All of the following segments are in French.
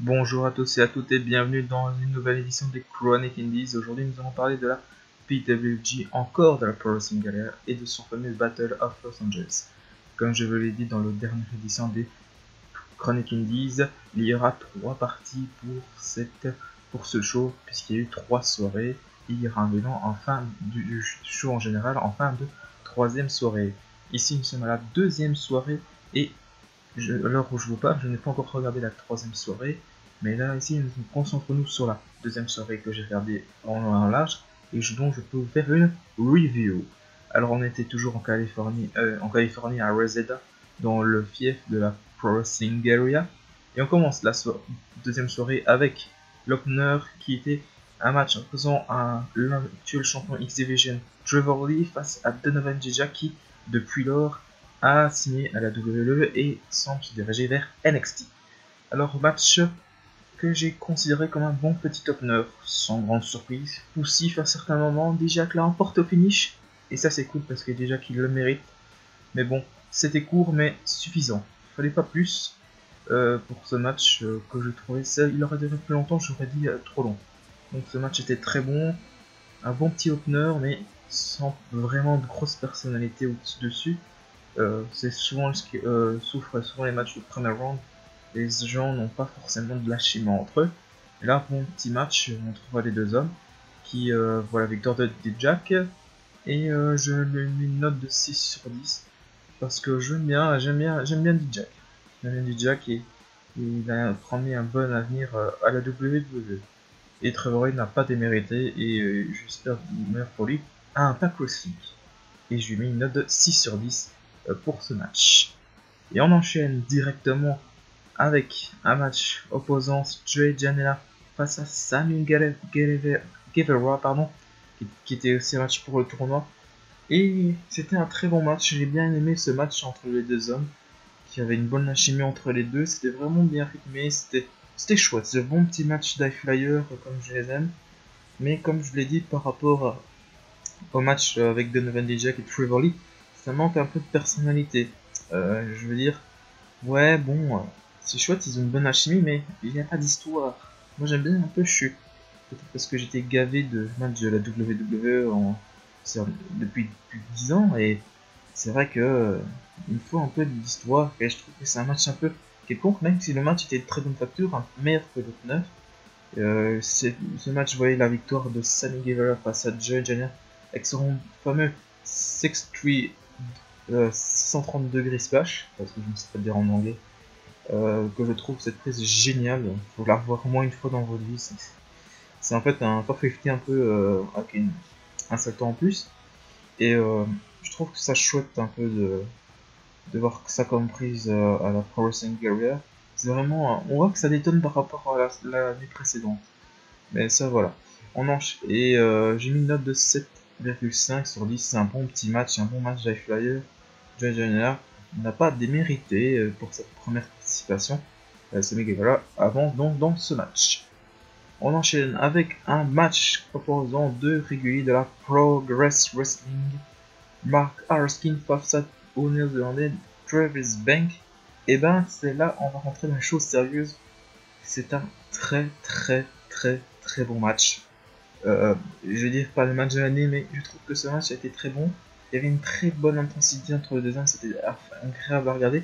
Bonjour à tous et à toutes et bienvenue dans une nouvelle édition des Chronic Indies. Aujourd'hui nous allons parler de la PWG, encore de la Pro Wrestling Galère et de son fameux Battle of Los Angeles. Comme je vous l'ai dit dans la dernière édition des Chronic Indies, il y aura 3 parties pour ce show puisqu'il y a eu 3 soirées. Il y aura un bilan en fin du show en général en fin de 3ème soirée. Ici nous sommes à la 2ème soirée et à l'heure où je vous parle, je n'ai pas encore regardé la 3ème soirée, mais là, ici, nous concentrons-nous sur la 2ème soirée que j'ai regardée en large et dont je peux vous faire une review. Alors, on était toujours en Californie à Reseda, dans le fief de la Pro Wrestling Area, et on commence la 2ème soirée avec l'opener qui était un match opposant à l'actuel champion X Division Trevor Lee face à Donovan Jejak qui, depuis lors, a signé à la WWE et semble se diriger vers NXT. Alors, match que j'ai considéré comme un bon petit opener, sans grande surprise, poussif à certains moments, Dijak l'a emporté au finish, et ça c'est cool parce que Dijak il le mérite, mais bon, c'était court mais suffisant, il fallait pas plus pour ce match que je trouvais ça, il aurait duré plus longtemps, j'aurais dit trop long. Donc ce match était très bon, un bon petit opener mais sans vraiment de grosse personnalité au-dessus. C'est souvent ce qui souffre souvent les matchs de premier round. Les gens n'ont pas forcément de la chimie entre eux. Et là, bon petit match entre les deux hommes qui voit la victoire de Jack. Et je lui mets une note de 6 sur 10 parce que j'aime bien Dijak. J'aime bien Dijak et il a promis un bon avenir à la WWE. Et Trevor n'a pas démérité et j'espère meilleur pour lui à Impact Wrestling. Et je lui mets une note de 6 sur 10 pour ce match. Et on enchaîne directement avec un match opposant Joey Janela face à Sammy Guevara, qui était aussi un match pour le tournoi. Et c'était un très bon match, j'ai bien aimé ce match entre les deux hommes, qui avait une bonne alchimie entre les deux, c'était vraiment bien rythmé, c'était chouette, c'est un bon petit match d'High Flyer comme je les aime. Mais comme je l'ai dit par rapport au match avec Donovan Dijak et Trevor Lee, ça manque un peu de personnalité. Je veux dire, ouais, bon, c'est chouette, ils ont une bonne alchimie, mais il n'y a pas d'histoire. Moi j'aime bien un peu Chu. Peut-être parce que j'étais gavé de matchs de la WWE depuis plus de 10 ans, et c'est vrai que il me faut un peu d'histoire, et je trouve que c'est un match un peu quelconque, même si le match était de très bonne facture, un peu meilleur que l'autre 9. Ce match voyait la victoire de Sammy Guevara face à Joey Janela avec son fameux 6-3 630 degrés splash, parce que je ne sais pas le dire en anglais, que je trouve cette prise géniale. Il faut la revoir au moins une fois dans votre vie. C'est en fait un 450 un peu avec un salto en plus. Et je trouve que ça chouette un peu de voir ça comme prise à la Pro Wrestling Area. C'est vraiment, on voit que ça détonne par rapport à l'année précédente. Mais ça voilà. Et j'ai mis une note de 7,5 sur 10. C'est un bon petit match, un bon match d'High Flyer. Joey Janela n'a pas démérité pour cette première participation. Sammy Guevara avance donc dans ce match. On enchaîne avec un match opposant deux réguliers de la Progress Wrestling. Mark Erskine face au néo-zélandais Travis Bank. Et ben c'est là on va rentrer dans les choses sérieuses. C'est un très bon match. Je veux dire pas le match de l'année, mais je trouve que ce match a été très bon. Il y avait une très bonne intensité entre les deux hommes, c'était agréable à regarder.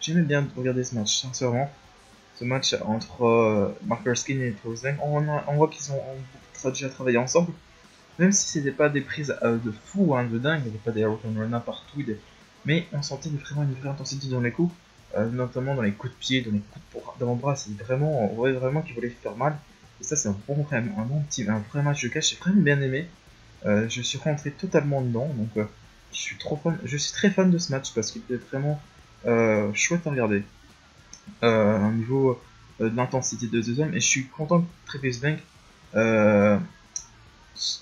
J'aimais bien regarder ce match, sincèrement. Ce match entre Mark Erskine et Travis Bank, on voit qu'ils ont déjà travaillé ensemble. Même si c'était pas des prises de fou, hein, de dingue, il n'y avait pas des Hurricane partout, mais on sentait vraiment une vraie intensité dans les coups, notamment dans les coups de pied, dans les coups d'avant-bras, on voyait vraiment qu'ils voulaient faire mal. Et ça, c'est un vrai match de catch, j'ai vraiment bien aimé. Je suis rentré totalement dedans, donc je suis très fan de ce match parce qu'il était vraiment chouette à regarder. Au niveau de l'intensité de deux hommes, et je suis content que Travis Bank a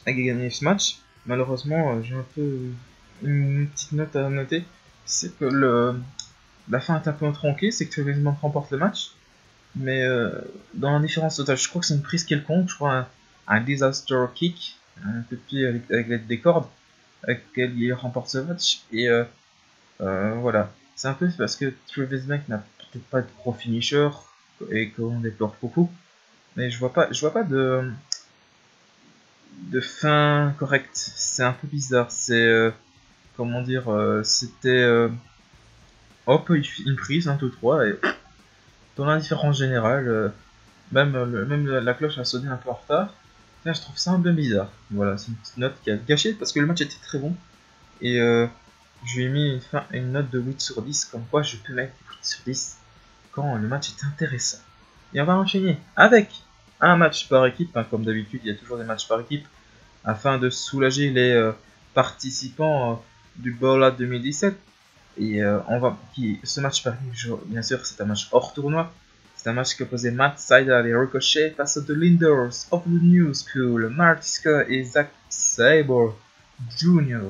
gagné ce match. Malheureusement, j'ai un peu une petite note à noter, c'est que la fin est un peu tronquée, c'est que Travis Bank remporte le match, mais dans la différence totale, je crois que c'est une prise quelconque, je crois un disaster kick, un coup de pied avec des cordes, avec lequel il remporte ce match, et voilà. C'est un peu parce que Travis Bank n'a peut-être pas de gros finisher et qu'on déplore beaucoup, mais je vois pas de fin correcte. C'est un peu bizarre. C'est comment dire, c'était hop une prise, un 2-3 et dans l'indifférence générale, même la cloche a sonné un peu en retard. Là, je trouve ça un peu bizarre. Voilà, c'est une petite note qui a gâché parce que le match était très bon. Et je lui ai mis une note de 8 sur 10, comme quoi je peux mettre 8 sur 10 quand le match est intéressant. Et on va enchaîner avec un match par équipe, hein, comme d'habitude, il y a toujours des matchs par équipe, afin de soulager les participants du Bola 2017. Et ce match par équipe, bien sûr, c'est un match hors tournoi. C'est un match qui opposait Matt Sydal et Ricochet face aux The Linders of the New School, Martiska et Zack Sabre Jr.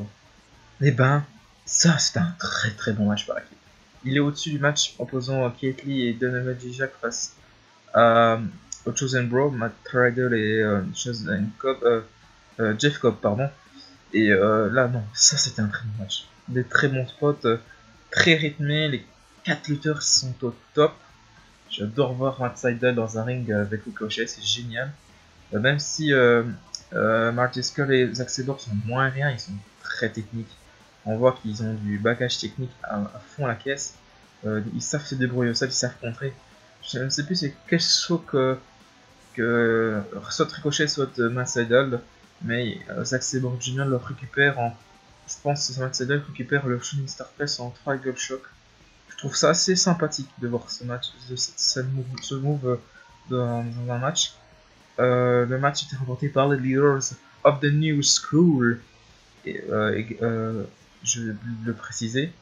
Et ben, ça c'est un très très bon match par équipe. Il est au-dessus du match opposant Keith Lee et Donovan Dijak face au Chosen Bro, Matt Riddle et Jeff Cobb, pardon. Et là, non, ça c'était un très bon match. Des très bons spots, très rythmés, les 4 lutteurs sont au top. J'adore voir Matt Sydal dans un ring avec Ricochet, c'est génial. Même si Marty Scurll et Zack Sabre sont moins rien, ils sont très techniques. On voit qu'ils ont du bagage technique à fond la caisse. Ils savent se débrouiller au sol, ils savent contrer. Je ne sais plus c'est quel saut que soit Ricochet, soit Matt Sydal, mais Zack Sabre Jr. le récupère en. Je pense que Matt Sydal récupère le Shooting Star Press en Triangle Shock. Je trouve ça assez sympathique de voir ce match, ce move dans un match. Le match était remporté par les Leaders of the New School. Et je vais le préciser,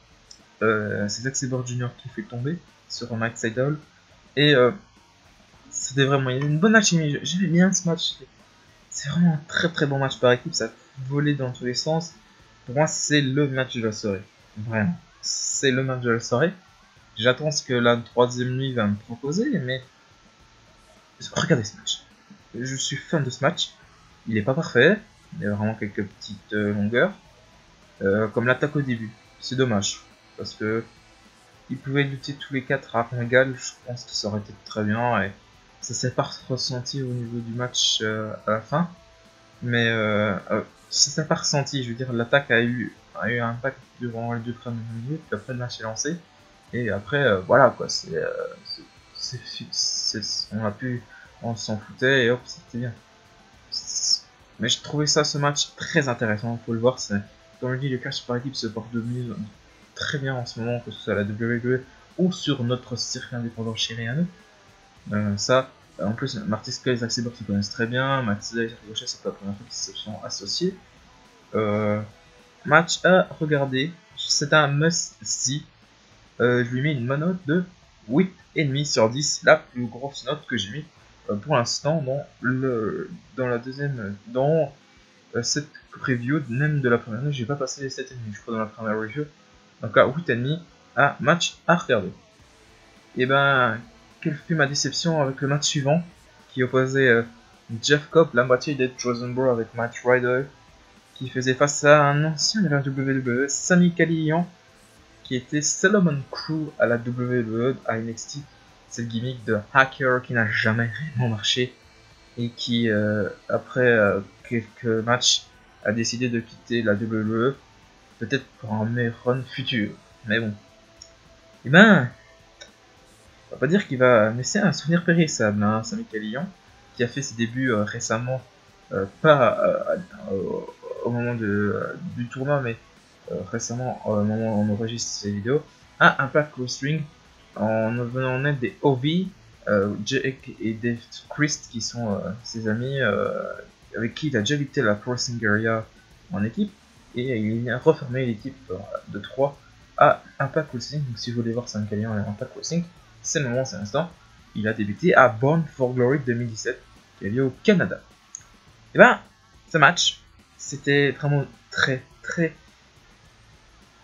c'est Zack Sabre Jr. qui fait tomber sur Matt Sydal. Et c'était vraiment une bonne alchimie. J'aimais bien ce match. C'est vraiment un très très bon match par équipe. Ça volait dans tous les sens. Pour moi, c'est le match de la soirée. Vraiment. C'est le match de la soirée. J'attends ce que la troisième nuit va me proposer, mais regardez ce match. Je suis fan de ce match. Il est pas parfait. Il y a vraiment quelques petites longueurs. Comme l'attaque au début. C'est dommage. Parce que ils pouvaient lutter tous les 4 à point égal. Je pense que ça aurait été très bien. Et ça s'est pas ressenti au niveau du match à la fin. Mais ça s'est pas ressenti. Je veux dire, l'attaque a eu un impact durant les 2 premières minutes. Après, le match est lancé. Et après, voilà quoi. On s'en foutait et hop, c'était bien. Mais je trouvais ce match très intéressant. Faut le voir. Comme je dis, le catch par équipe se porte de mieux très bien en ce moment, que ce soit à la WWE ou sur notre circuit indépendant chéri à nous. En plus, Marty Scurll et Zack Sabre se connaissent très bien. Matt Sydal et Ricochet, c'est pas la première fois qu'ils se sont associés. Match à regarder. C'est un must-see. Je lui mets une note de 8,5 sur 10. La plus grosse note que j'ai mis pour l'instant dans cette review, même de la première nuit. J'ai pas passé les 7,5 je crois dans la première review. Donc à 8,5 à match à regarder. Et ben, quelle fut ma déception avec le match suivant qui opposait Jeff Cobb, la moitié des Chosen Bro avec Matt Riddle, qui faisait face à un ancien de la WWE, Sami Callihan, qui était Solomon Crew à la WWE, à NXT. C'est le gimmick de hacker qui n'a jamais réellement marché et qui, après quelques matchs, a décidé de quitter la WWE, peut-être pour un meilleur run futur. Mais bon. Et ben, on va pas dire qu'il va laisser un souvenir périssable, hein, Sami Callihan, qui a fait ses débuts récemment, pas au moment du tournoi, mais récemment, au moment où on enregistre ces vidéos, à Impact Wrestling, en venant en aide des OV, Jake et Dave Christ, qui sont ses amis, avec qui il a déjà lutté la Pro Wrestling Area en équipe, et il a refermé l'équipe de 3 à Impact Wrestling. Donc si vous voulez voir Sami Callihan à Impact Wrestling, c'est le moment, c'est l'instant. Il a débuté à Born for Glory 2017, qui a lieu au Canada. Et ben, ce match, c'était vraiment très très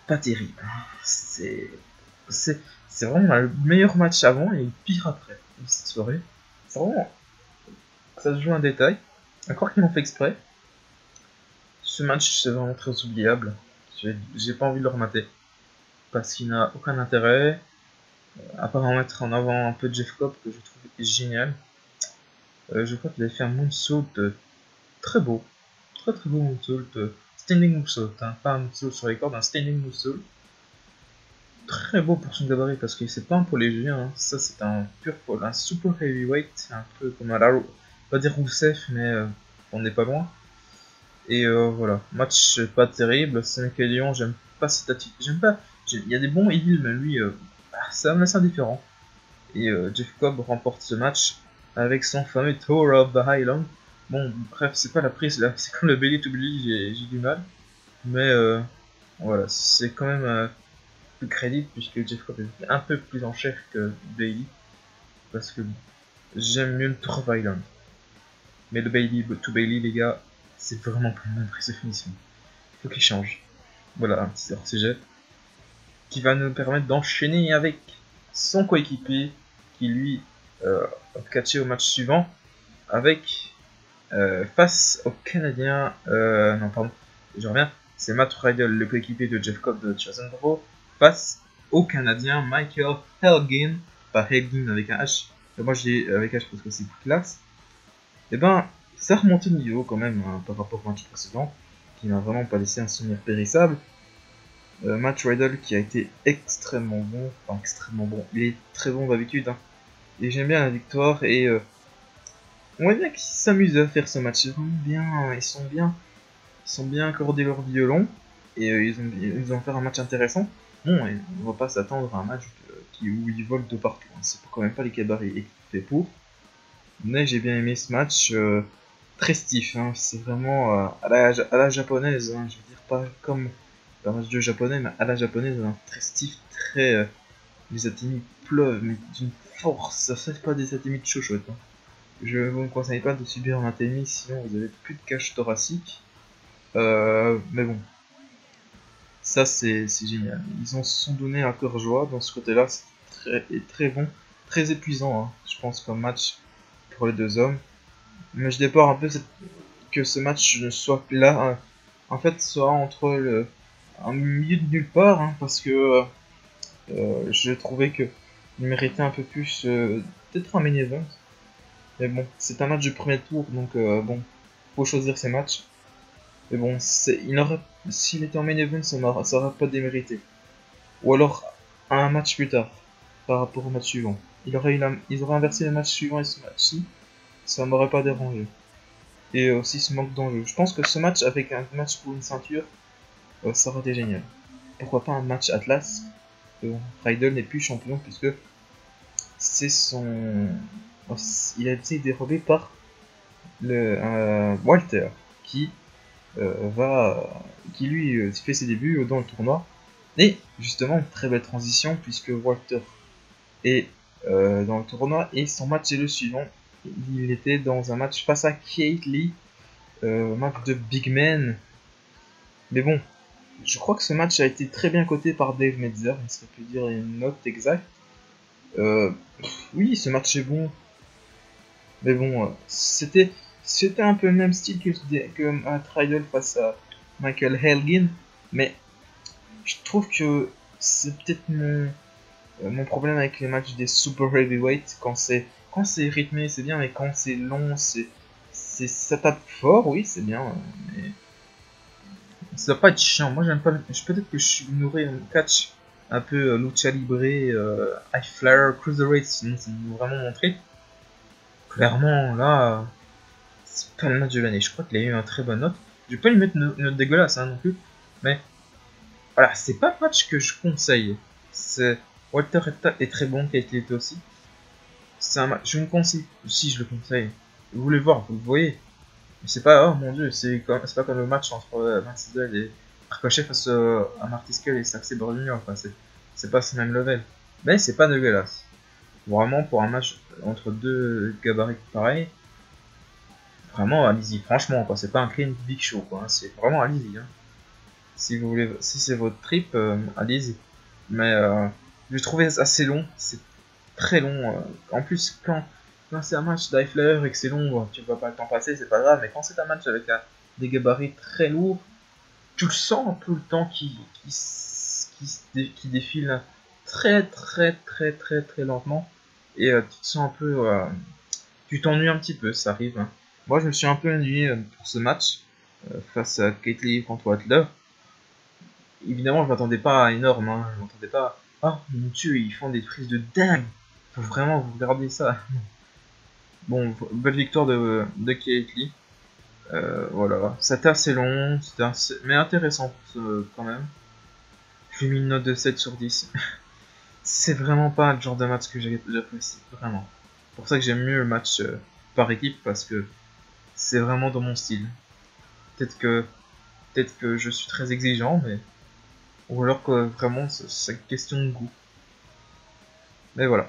pas terrible. C'est vraiment le meilleur match avant et le pire après cette soirée. C'est vraiment, ça se joue un détail. Encore qu'ils l'ont fait exprès. Ce match, c'est vraiment très oubliable. J'ai pas envie de le remater parce qu'il n'a aucun intérêt. À part en mettre en avant un peu Jeff Cobb que je trouve génial. Je crois qu'il avait fait un moonsault très beau. Très très beau moonsault. Standing moonsault, hein, pas un moonsault sur les cordes, un standing moonsault. Très beau pour son gabarit parce que c'est pas un poids léger, hein. Ça c'est un pur poids, un super heavyweight, un peu comme à la, pas dire Rousseff, mais on n'est pas loin. Et voilà, match pas terrible. Seneca Lyon, j'aime pas cette attitude, j'aime pas. Il y a des bons heels, mais lui, c'est assez indifférent. Et Jeff Cobb remporte ce match avec son fameux Tour of the Highland. Bon, bref, c'est pas la prise là, c'est comme le belly to belly, j'ai du mal. Mais voilà, c'est quand même plus crédible puisque Jeff Cobb est un peu plus en chef que Bailey. Parce que j'aime mieux le Tour of Highland. Mais le Bailey to Bailey, les gars, c'est vraiment plus la même prise de finition. Faut qu'il change. Voilà, un petit hors-sujet qui va nous permettre d'enchaîner avec son coéquipier qui lui a catché au match suivant avec face au Canadien. Non, pardon, je reviens. C'est Matt Riddle, le coéquipier de Jeff Cobb de Chosen Pro, face au Canadien Michael Helgin, pas Helgin avec un H, moi je dis avec H parce que c'est plus classe. Et ben, ça remonte au niveau quand même hein, par rapport au match précédent, qui n'a vraiment pas laissé un souvenir périssable. Matt Riddle qui a été extrêmement bon, enfin extrêmement bon, il est très bon d'habitude, hein. Et j'aime bien la victoire et on voit bien qu'ils s'amusent à faire ce match, ils sont bien, ils sont bien accordés leur violon et ils vont faire un match intéressant. Bon, et on va pas s'attendre à un match où ils volent de partout, hein. C'est quand même pas les cabarets fait pour. Mais j'ai bien aimé ce match très stiff, hein. C'est vraiment à la japonaise, hein. Je veux dire pas comme un match de japonais, mais à la japonaise, hein. Très stiff, très les atomies pleuvent, mais d'une force, ça fait pas des atomies de chochotte, hein. Je vous conseille pas de subir un atémie, sinon vous avez plus de cage thoracique. Mais bon, ça c'est génial. Ils en se sont donné à cœur joie dans ce côté-là, c'est très bon, très épuisant, hein, je pense, comme match pour les deux hommes. Mais je déplore un peu que ce match ne soit là, en fait, soit entre un milieu de nulle part, hein, parce que je trouvais que il méritait un peu plus peut-être un main event. Mais bon, c'est un match du premier tour, donc bon, faut choisir ses matchs. Mais bon, s'il était en main event, ça aurait pas démérité. Ou alors un match plus tard, par rapport au match suivant. Ils auraient inversé le match suivant et ce match-ci, ça m'aurait pas dérangé. Et aussi ce manque d'enjeu. Je pense que ce match avec un match pour une ceinture, ça aurait été génial. Pourquoi pas un match Atlas? Riddle n'est plus champion puisque c'est son... Il a été dérobé par le Walter qui qui lui fait ses débuts dans le tournoi. Et justement, très belle transition puisque Walter est dans le tournoi et son match est le suivant. Il était dans un match face à Keith Lee, match de Big Man. Mais bon, je crois que ce match a été très bien coté par Dave Metzer, il serait pu dire une note exacte. Oui, ce match est bon. Mais bon, c'était un peu le même style que Matt Riddle face à Michael Helgin. Mais je trouve que c'est peut-être mon problème avec les matchs des super heavyweight. Quand c'est rythmé, c'est bien, mais quand c'est long, ça tape fort, oui, c'est bien. Mais ça va pas être chiant. Moi, j'aime pas. Peut-être que je suis nourri un catch un peu lucha libre, high flyer, cruiserweight, sinon c'est vraiment mon trip. Clairement, là, c'est pas le match de l'année. Je crois qu'il a eu un très bonne note. Je vais pas lui mettre une note dégueulasse hein, non plus. Mais voilà, c'est pas le match que je conseille. Walter est très bon, Kate Lee aussi. C'est un match. Je me conseille. Si, je le conseille. Vous voulez voir, vous le voyez. Mais c'est pas, oh mon dieu, c'est pas comme le match entre Vince Diesel et Ricochet face à Marty Scurll et Zack Sabre Jr. C'est pas ce même level. Mais c'est pas dégueulasse. Vraiment, pour un match entre deux gabarits pareils, vraiment allez-y, franchement, quoi. C'est pas un clean big show, quoi. Hein. C'est vraiment allez-y. Hein. Si vous voulez, si c'est votre trip, allez-y. Mais je trouvais assez long, c'est très long. En plus, quand c'est un match d'High Flyer et que c'est long, bon, tu ne vois pas le temps passer, c'est pas grave. Mais quand c'est un match avec des gabarits très lourds, tu le sens un peu le temps qui défile très lentement. Et tu te sens un peu... tu t'ennuies un petit peu, ça arrive. Hein. Moi, je me suis un peu ennuyé pour ce match face à Caitlyn contre Wattler. Évidemment, je m'attendais pas à énorme. Hein. Je m'attendais pas à... Oh mon dieu, ils font des prises de dingue. Faut vraiment vous regarder ça. Bon, belle victoire de Caitlyn. Voilà, c'était assez long, mais intéressant quand même. Je lui ai mis une note de 7 sur 10. C'est vraiment pas le genre de match que j'apprécie, vraiment. C'est pour ça que j'aime mieux le match par équipe, parce que c'est vraiment dans mon style. Peut-être que, peut-être que je suis très exigeant, mais... Ou alors que vraiment, c'est une question de goût. Mais voilà.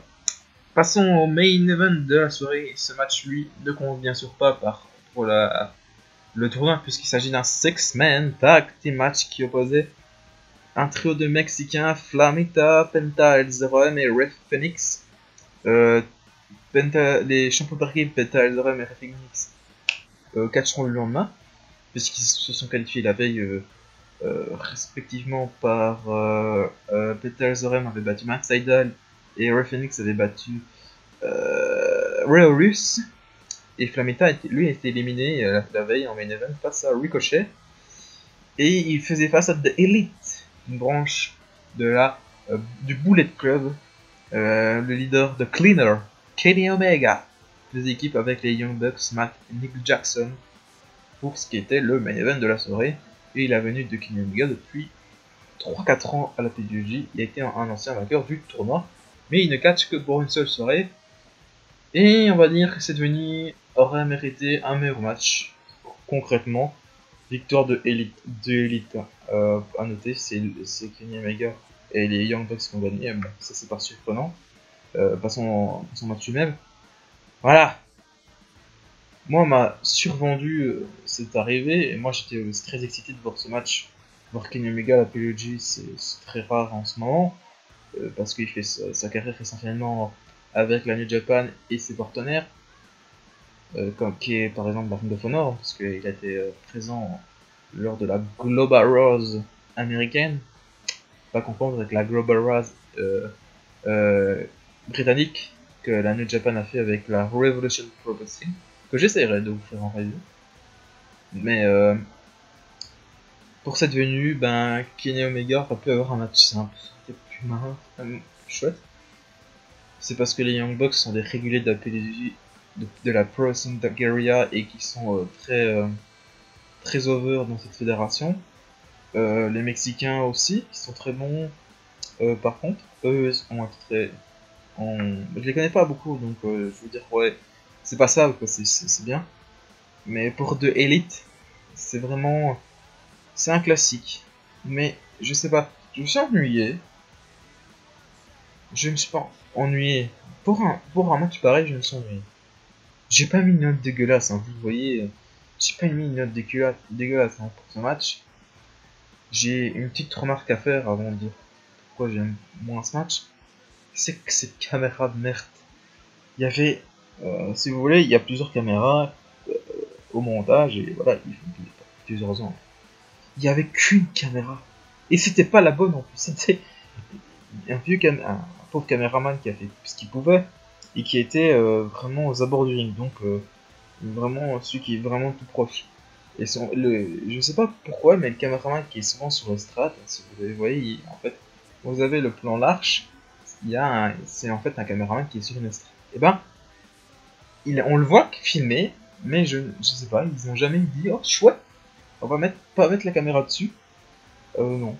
Passons au main event de la soirée. Ce match, lui, ne compte bien sûr pas pour le tournoi, puisqu'il s'agit d'un six-man tag team match qui opposait un trio de Mexicains, Flamita, Penta El Zero et Ref Phoenix. Les champions par équipe, Penta El Zero et Ref Phoenix, catcheront le lendemain, puisqu'ils se sont qualifiés la veille respectivement par Penta El Zero avait battu Matt Seidel et Ref Phoenix avait battu Reorus. Et Flamita, lui, a été éliminé la veille en main event face à Ricochet. Et il faisait face à The Elite, une branche du Bullet Club, le leader de Cleaner, Kenny Omega, les équipes avec les Young Bucks, Matt et Nick Jackson, pour ce qui était le main event de la soirée. Et il a venu de Kenny Omega depuis 3-4 ans à la PWG. Il a été un ancien vainqueur du tournoi, mais il ne catch que pour une seule soirée. Et on va dire que cette venue aurait mérité un meilleur match, concrètement. Victoire de Elite. À noter, c'est Kenny Omega et les Young Bucks qui ont gagné. Bon, ça c'est pas surprenant. Passons au match lui-même. Voilà. Moi, on m'a survendu cette arrivée et moi j'étais très excité de voir ce match. Voir Kenny Omega à la PWG, c'est très rare en ce moment parce qu'il fait sa carrière essentiellement avec la New Japan et ses partenaires. Qui est par exemple la Ring of Honor, parce qu'il a été présent lors de la Global Rose américaine, pas confondre avec la Global Rose britannique que la New Japan a fait avec la Revolution Pro Wrestling, que j'essaierai de vous faire en review. Mais pour cette venue, ben, Kenny Omega aurait pu avoir un match simple, c'était plus marrant, plus chouette. C'est parce que les Young Bucks sont des réguliers de la PWG, de la Pro Wrestling Area et qui sont très over dans cette fédération. Les Mexicains aussi, qui sont très bons. Par contre, eux ont été je les connais pas beaucoup, donc je veux dire, ouais, c'est pas ça, quoi, c'est bien. Mais pour de Elite, c'est vraiment... C'est un classique. Mais, je sais pas, je me suis ennuyé. Je me suis pas ennuyé. Pour un match pareil, je me suis ennuyé. J'ai pas mis une note dégueulasse, hein, vous voyez. J'ai pas mis une note dégueulasse hein, pour ce match. J'ai une petite remarque à faire avant de dire pourquoi j'aime moins ce match. C'est que cette caméra de merde. Il y avait, si vous voulez, il y a plusieurs caméras au montage et voilà, ils font plusieurs ans. Il y avait qu'une caméra et c'était pas la bonne en plus. C'était un pauvre caméraman qui a fait ce qu'il pouvait et qui était vraiment aux abords du ring, donc vraiment celui qui est vraiment tout proche. Et je sais pas pourquoi, mais le caméraman qui est souvent sur le strat, si vous voyez, en fait, vous avez le plan large, c'est en fait un caméraman qui est sur une strat. Et ben, on le voit filmer, mais je sais pas, ils ont jamais dit, oh chouette, on va pas mettre la caméra dessus. Non.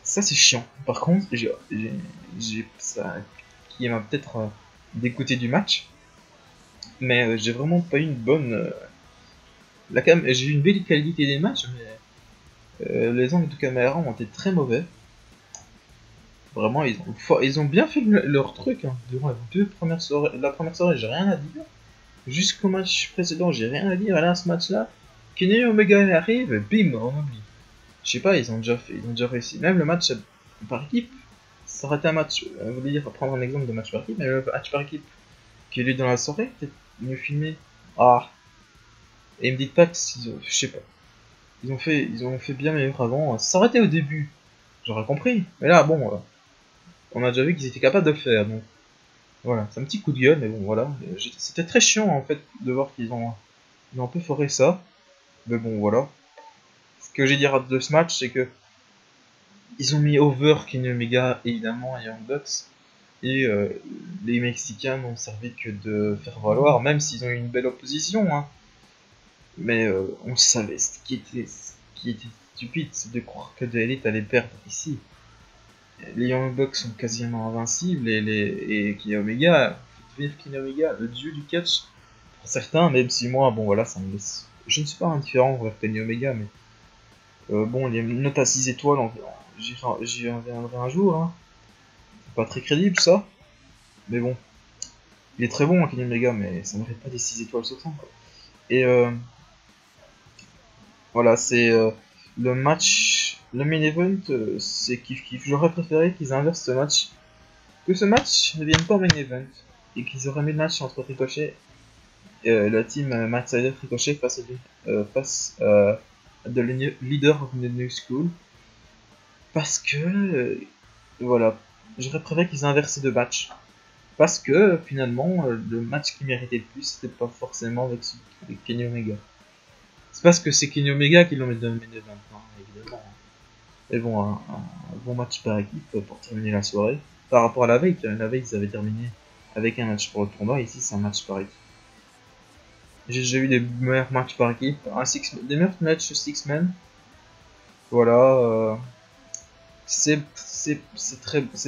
Ça c'est chiant. Par contre, j'ai ça qui m'a peut-être dégoûté du match, mais j'ai vraiment pas eu une bonne j'ai eu une belle qualité des matchs, mais les angles de caméra ont été très mauvais. Vraiment, ils ont bien fait leur truc. Hein. Durant la première soirée, j'ai rien à dire. Jusqu'au match précédent, j'ai rien à dire. Et là, ce match-là, Kenny Omega arrive, bim, on oublie. Je sais pas, ils ont déjà réussi. Même le match par équipe, ça aurait été un match. Vous voulez dire, prendre un exemple de match par équipe, mais le match par équipe qui est lieu dans la soirée, peut-être mieux filmé. Ah. Et me dites pas que je sais pas. Ils ont fait bien meilleur avant. Ça aurait été au début, j'aurais compris. Mais là, bon, on a déjà vu qu'ils étaient capables de le faire. Donc voilà, c'est un petit coup de gueule, mais bon voilà. C'était très chiant en fait de voir ils ont un peu foré ça. Mais bon voilà. Ce que j'ai dire de ce match, c'est que ils ont mis over Kenny Omega évidemment et Young Bucks. Et les Mexicains n'ont servi que de faire valoir, même s'ils ont eu une belle opposition. Hein. Mais on savait ce qui était stupide, c'est de croire que The Elite allait perdre ici. Les Young Bucks sont quasiment invincibles et Kenny Omega, vive Kenny Omega, le dieu du catch pour certains, même si moi, bon voilà, ça me laisse. Je ne suis pas indifférent envers Kenny Omega, mais bon, les notes à 6 étoiles, j'y reviendrai un jour. Hein. C'est pas très crédible ça, mais bon. Il est très bon, hein, Kenny Omega, mais ça ne mérite pas des 6 étoiles sur 100. Et voilà, c'est le match, le main event, c'est kiff kiff. J'aurais préféré qu'ils inversent ce match, que ce match ne vienne pas au main event, et qu'ils auraient mis le match entre Ricochet, la team Matt Sydal Ricochet face à The Leader of the New School, parce que, voilà, j'aurais préféré qu'ils inversent ces deux matchs. Parce que finalement, le match qui méritait le plus, c'était pas forcément avec Kenny Omega. C'est parce que c'est Kenny Omega qui l'ont mis dans le main event, hein, évidemment. Mais bon, un bon match par équipe pour terminer la soirée. Par rapport à la veille, ils avaient terminé avec un match pour le tournoi, ici c'est un match par équipe. J'ai déjà eu des meilleurs matchs par équipe, des meilleurs matchs 6-man. Voilà, c'est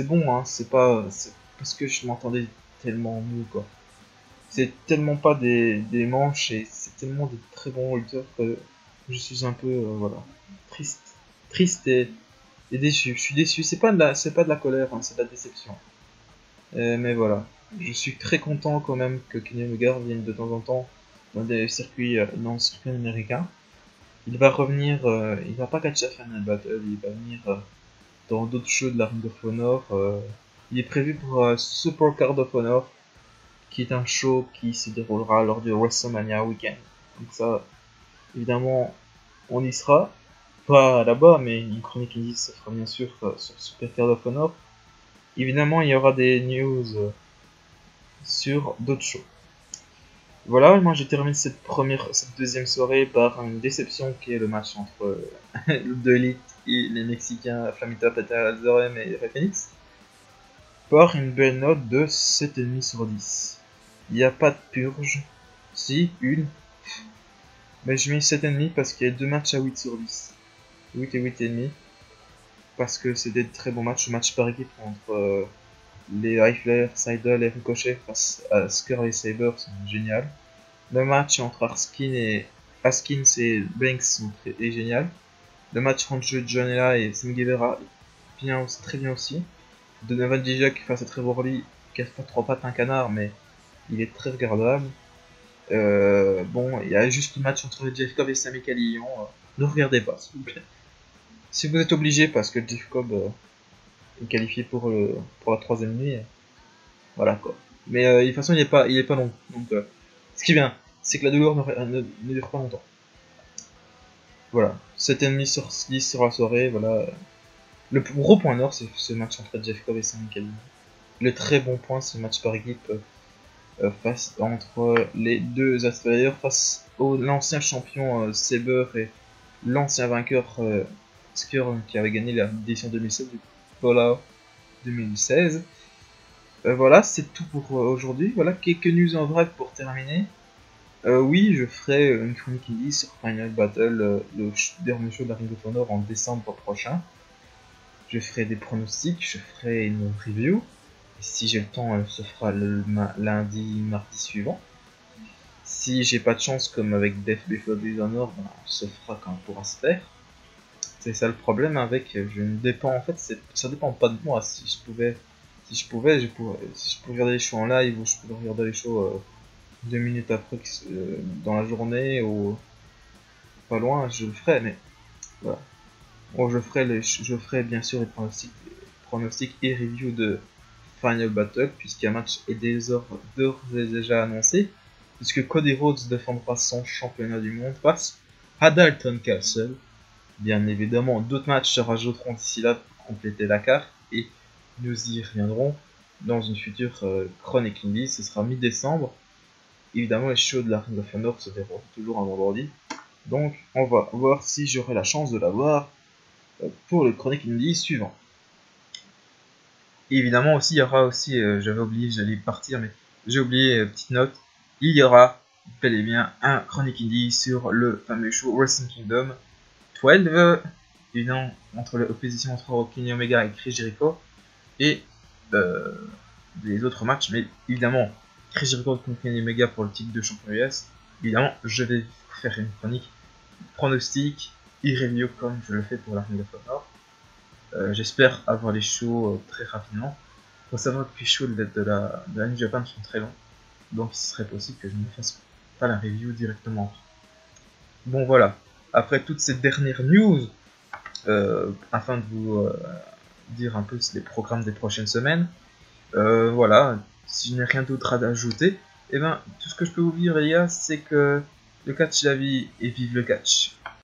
bon, hein, c'est parce que je m'entendais tellement mieux, quoi. C'est tellement pas des manches et c'est tellement des très bons lutteurs que je suis un peu voilà triste et déçu. Je suis déçu. C'est pas de la colère, hein, c'est de la déception. Mais voilà, je suis très content quand même que Kenny Omega vienne de temps en temps dans des circuits dans le circuit américain. Il va revenir, il va pas catcher à Final Battle, il va venir dans d'autres shows de la Ring of Honor. Il est prévu pour Super Card of Honor, qui est un show qui se déroulera lors du WrestleMania Weekend. Donc ça, évidemment, on y sera. Pas là-bas, mais une chronique indie se fera bien sûr sur Super Card of Honor. Évidemment, il y aura des news sur d'autres shows. Voilà, moi j'ai terminé cette deuxième soirée par une déception qui est le match entre The Elite et les Mexicains Flamita, Peta, Zorem et Rey Fenix. Par une belle note de 7,5 sur 10. Il n'y a pas de purge. Si, une. Mais je mets 7,5 parce qu'il y a deux matchs à 8 sur 10. 8 et 8,5. Parce que c'est des très bons matchs. Match par équipe entre les High Flyers, Sydal et Ricochet face à Skrull et Saber sont génial. Le match entre Askins et Banks est génial. Le match entre Janela et Sam Guevara est très bien aussi. Donovan Dijak face à Trevor Lee, qui a pas trois pattes un canard, mais il est très regardable. Bon, il y a juste le match entre Jeff Cobb et Sami Callihan. Ne regardez pas, s'il vous plaît. Si vous êtes obligé, parce que Jeff Cobb est qualifié pour la troisième nuit, voilà quoi. Mais de toute façon, il est pas long. Donc, ce qui est bien, c'est que la douleur ne dure pas longtemps. Voilà, 7,5 sur 10 sur la soirée, voilà. Le gros point nord, c'est ce match entre Jeff Cobb et Sami Callihan. Le très bon point, c'est le match par équipe face entre les deux Aspires face à l'ancien champion Saber et l'ancien vainqueur Skrull qui avait gagné l'édition 2016 du Fallout 2016. Voilà, c'est tout pour aujourd'hui. Voilà, quelques news en vrac pour terminer. Oui, je ferai une chronique indie sur Final Battle, le dernier show de la Ring of Honor en décembre prochain. Je ferai des pronostics, je ferai une review. Et si j'ai le temps, elle se fera le lundi, mardi suivant. Si j'ai pas de chance, comme avec Death Before Dishonor, ben, se fera quand on pourra se faire. C'est ça le problème avec, je ne dépends, en fait, ça dépend pas de moi. Si je pouvais regarder les shows en live ou je pouvais regarder les shows 2 minutes après dans la journée ou pas loin, je le ferais, mais voilà. Bon, je ferai bien sûr les pronostics et reviews de Final Battle, puisqu'un match est d'ores et déjà annoncé, puisque Cody Rhodes défendra son championnat du monde face à Dalton Castle. Bien évidemment, d'autres matchs se rajouteront d'ici là pour compléter la carte, et nous y reviendrons dans une future Chronic Indies. Ce sera mi-décembre. Évidemment, les shows de la Ring of Honor se déroulent toujours un vendredi. Donc, on va voir si j'aurai la chance de l'avoir pour le Chronic Indies suivant. Et évidemment aussi, il y aura aussi, j'avais oublié, j'allais partir, mais j'ai oublié, petite note, il y aura bel et bien un Chronic Indie sur le fameux show Wrestling Kingdom 12, évidemment, entre l'opposition entre Kenny Omega et Chris Jericho, et les autres matchs, mais évidemment, Chris Jericho contre Kenny Omega pour le titre de champion US, évidemment, je vais faire une chronique pronostic et review comme je le fais pour la Ring of Honor. J'espère avoir les shows très rapidement. Il faut savoir que les shows de la New Japan sont très longs, donc il serait possible que je ne fasse pas la review directement. Bon voilà, après toutes ces dernières news, afin de vous dire un peu les programmes des prochaines semaines, voilà, si je n'ai rien d'autre à ajouter, et ben tout ce que je peux vous dire les gars, c'est que le catch la vie et vive le catch.